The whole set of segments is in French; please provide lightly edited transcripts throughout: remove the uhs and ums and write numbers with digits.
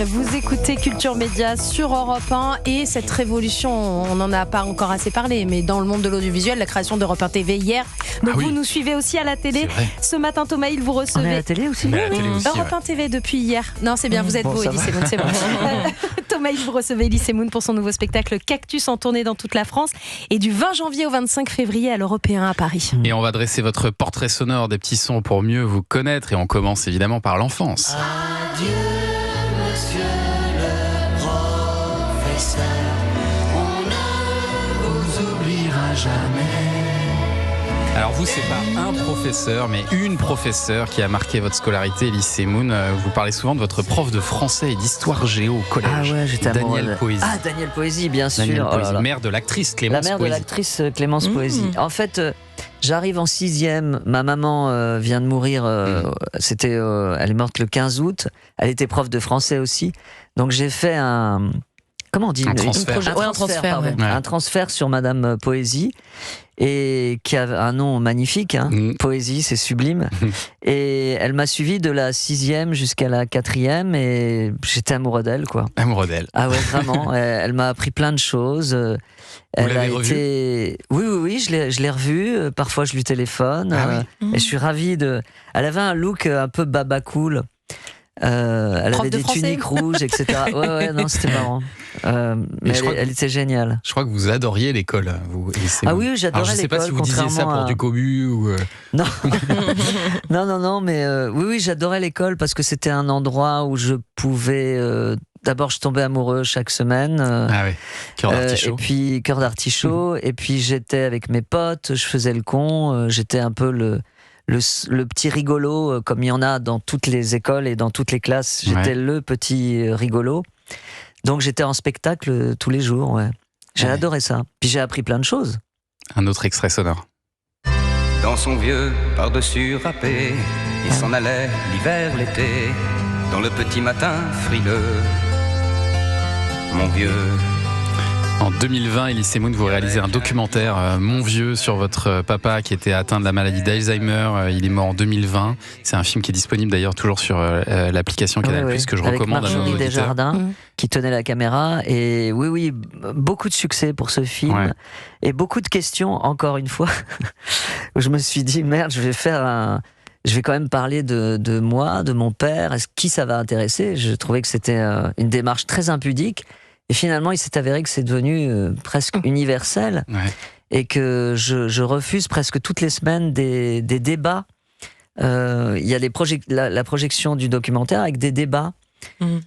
Vous écoutez Culture Média sur Europe 1 et cette révolution, on n'en a pas encore assez parlé, mais dans le monde de l'audiovisuel, la création d'Europe 1 TV hier. Donc vous nous suivez aussi à la télé. Ce matin, Thomas Hill, vous recevez. On est à la télé aussi. Europe 1 TV depuis hier. Non, c'est bien, vous êtes beau, Elise Moon, c'est bon. Thomas Hill, vous recevez Elise Moon pour son nouveau spectacle Cactus en tournée dans toute la France et du 20 janvier au 25 février à l'Européen à Paris. Et on va dresser votre portrait sonore des petits sons pour mieux vous connaître et on commence évidemment par l'enfance. Adieu, monsieur le professeur, on ne vous oubliera jamais. Alors vous, c'est pas un professeur, mais une professeure qui a marqué votre scolarité, Elise Moon. Vous parlez souvent de votre prof de français et d'histoire géo au collège. Ah ouais, j'étais Daniel Poésie. Ah, Daniel Poésie, bien sûr. Daniel Poésie, Oh là là. mère de l'actrice Clémence Poésie. La mère de l'actrice Clémence Poésie. En fait, j'arrive en 6e. Ma maman vient de mourir. Elle est morte le 15 août. Elle était prof de français aussi. Donc j'ai fait un... Comment on dit ? Un transfert. Un transfert sur Madame Poésie, et qui a un nom magnifique, Poésie, c'est sublime. Et elle m'a suivi de la 6e jusqu'à la 4e, et j'étais amoureux d'elle, quoi. Amoureux d'elle. Ah ouais, vraiment. Elle m'a appris plein de choses. Vous l'avez revue ? Oui, je l'ai revue. Parfois, je lui téléphone. Et je suis ravi de... Elle avait un look un peu baba cool. Elle avait des tuniques rouges, etc. Ouais, non, c'était marrant. Mais elle était géniale. Je crois que vous adoriez l'école, vous. Oui, j'adorais l'école. Je ne sais pas si vous disiez ça pour du cobu ou... Non. non, mais oui, j'adorais l'école parce que c'était un endroit où je pouvais... D'abord, je tombais amoureux chaque semaine. Cœur d'artichaut. Et puis, cœur d'artichaut. Et puis, j'étais avec mes potes, je faisais le con. J'étais un peu le petit rigolo, comme il y en a dans toutes les écoles et dans toutes les classes. J'étais le petit rigolo. Donc j'étais en spectacle tous les jours. J'ai adoré ça. Puis j'ai appris plein de choses. Un autre extrait sonore. Dans son vieux par-dessus râpé, il s'en allait l'hiver, l'été, dans le petit matin frileux. Mon vieux... En 2020, Elise Moon, vous réalisez un documentaire, Mon vieux, sur votre papa qui était atteint de la maladie d'Alzheimer. Il est mort en 2020. C'est un film qui est disponible d'ailleurs toujours sur l'application Canal+, que je recommande à nos auditeurs. Desjardins, qui tenait la caméra. Et oui, beaucoup de succès pour ce film. Et beaucoup de questions, encore une fois. Je me suis dit, merde, je vais quand même parler de moi, de mon père. Qui ça va intéresser ? Je trouvais que c'était une démarche très impudique. Et finalement, il s'est avéré que c'est devenu presque universel, et que je refuse presque toutes les semaines des débats. Il y a la projection du documentaire avec des débats.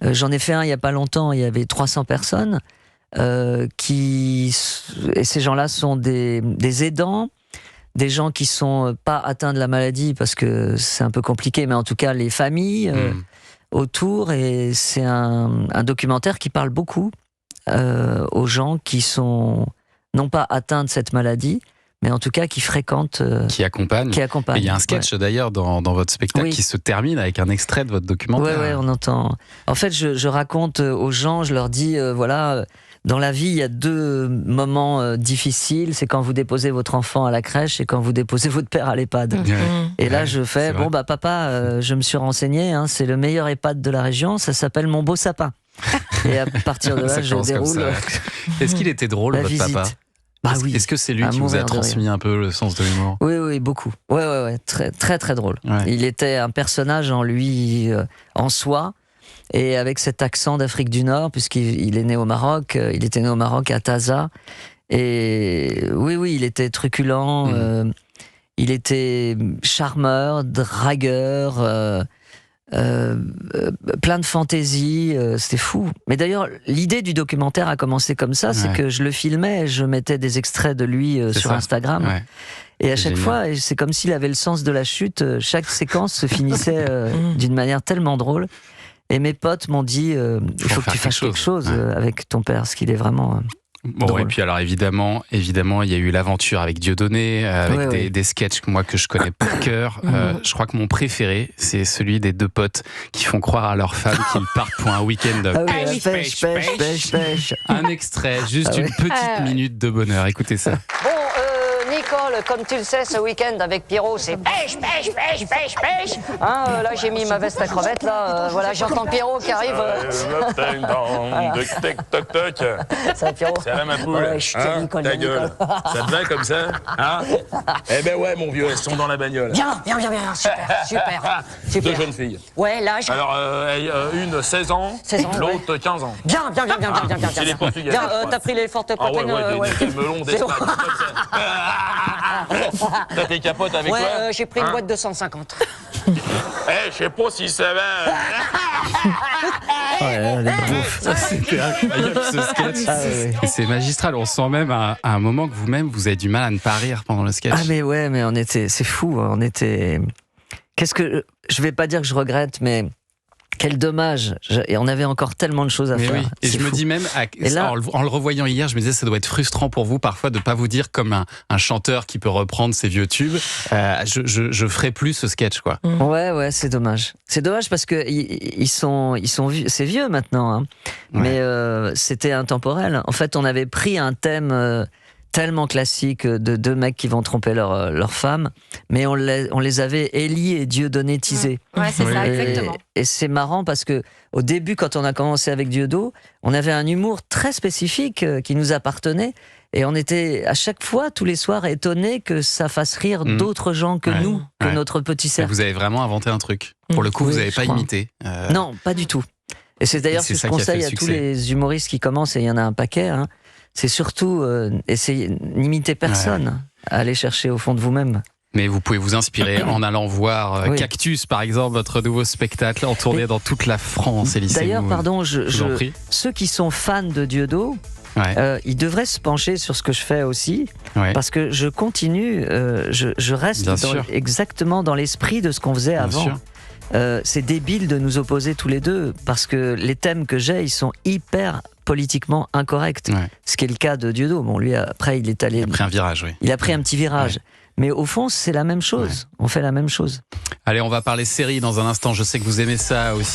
J'en ai fait un il n'y a pas longtemps, il y avait 300 personnes, et ces gens-là sont des aidants, des gens qui sont pas atteints de la maladie, parce que c'est un peu compliqué, mais en tout cas les familles autour, et c'est un documentaire qui parle beaucoup aux gens qui sont non pas atteints de cette maladie, mais en tout cas qui fréquentent, qui accompagnent. Et il y a un sketch d'ailleurs dans votre spectacle qui se termine avec un extrait de votre documentaire. Oui, on entend. En fait, je raconte aux gens, je leur dis, voilà, dans la vie, il y a 2 moments difficiles. C'est quand vous déposez votre enfant à la crèche et quand vous déposez votre père à l'EHPAD. Et là, je fais, papa, je me suis renseigné, c'est le meilleur EHPAD de la région, ça s'appelle Mon Beau Sapin. Et à partir de là, je déroule. Est-ce qu'il était drôle, votre papa ? Oui. Est-ce que c'est lui qui vous a transmis un peu le sens de l'humour ? Oui, beaucoup. Ouais, très, très, très drôle. Il était un personnage en lui, en soi, et avec cet accent d'Afrique du Nord, puisqu'il est né au Maroc. Il était né au Maroc, à Taza. Et oui, il était truculent. Il était charmeur, dragueur. Plein de fantaisie, c'était fou. Mais d'ailleurs, l'idée du documentaire a commencé comme ça, c'est que je le filmais, je mettais des extraits de lui sur Instagram, et à chaque fois, c'est comme s'il avait le sens de la chute. Chaque séquence se finissait d'une manière tellement drôle. Et mes potes m'ont dit, il faut que tu fasses quelque chose avec ton père, parce qu'il est vraiment... drôle. Et puis alors évidemment, il y a eu l'aventure avec Dieudonné, avec des sketchs que je connais par cœur. Je crois que mon préféré, c'est celui des 2 potes qui font croire à leur femme qu'ils partent pour un week-end de pêche. Un extrait, juste une petite minute de bonheur. Écoutez ça. Bon, Nicole, rigole, comme tu le sais, ce week-end avec Pierrot, c'est pêche. Là, j'ai mis ma veste à crevettes, là. Voilà, j'entends Pierrot qui arrive. Ça va, Pierrot? Ça va, ma poule? Ouais, ta gueule. Ça te va comme ça? Hein? Eh ben ouais, mon vieux, elles sont dans la bagnole. Bien, super. Deux jeunes filles. Ouais, l'âge. Alors, une 16 ans, 16 ans, l'autre 15 ans. Bien. C'est les Portugais. Bien, t'as pris les fortes Ah poitrines. ouais, des melons d'Espagne. T'as tes capotes avec toi? Ouais, j'ai pris une boîte de 150. Je sais pas si ça va. C'était incroyable ce sketch. Et c'est magistral. On sent même à un moment que vous-même, vous avez du mal à ne pas rire pendant le sketch. Ah mais ouais, mais c'est fou. On était. Je vais pas dire que je regrette, mais quel dommage. Et on avait encore tellement de choses à faire. Oui. Et je me dis même, en le revoyant hier, je me disais ça doit être frustrant pour vous parfois de pas vous dire comme un chanteur qui peut reprendre ses vieux tubes. Je ferai plus ce sketch, quoi. Ouais, c'est dommage. C'est dommage parce que ils sont vieux, c'est vieux maintenant, hein. Ouais. Mais c'était intemporel. En fait, on avait pris un thème tellement classique de deux mecs qui vont tromper leur femme, mais on les avait Élie et Dieudonnétisés. Ouais, c'est ça, exactement. Et c'est marrant parce que au début, quand on a commencé avec Dieudo, on avait un humour très spécifique qui nous appartenait. Et on était à chaque fois, tous les soirs, étonnés que ça fasse rire d'autres gens que nous, que notre petit cercle. Vous avez vraiment inventé un truc. Pour le coup, vous n'avez pas imité. Non, pas du tout. Et c'est d'ailleurs ce que je conseille à tous les humoristes qui commencent, et il y en a un paquet, hein, c'est surtout essayer n'imiter personne, aller chercher au fond de vous-même. Mais vous pouvez vous inspirer en allant voir Cactus, par exemple, votre nouveau spectacle en tournée dans toute la France. D'ailleurs, pardon, ceux qui sont fans de Dieudo, ils devraient se pencher sur ce que je fais aussi, parce que je continue, je reste exactement dans l'esprit de ce qu'on faisait avant. C'est débile de nous opposer tous les deux, parce que les thèmes que j'ai, ils sont hyper politiquement incorrects. Ce qui est le cas de Dieudo. Bon, lui, après, il est allé... Il a pris un virage, Il a pris un petit virage. Mais au fond, c'est la même chose. On fait la même chose. Allez, on va parler série dans un instant. Je sais que vous aimez ça aussi.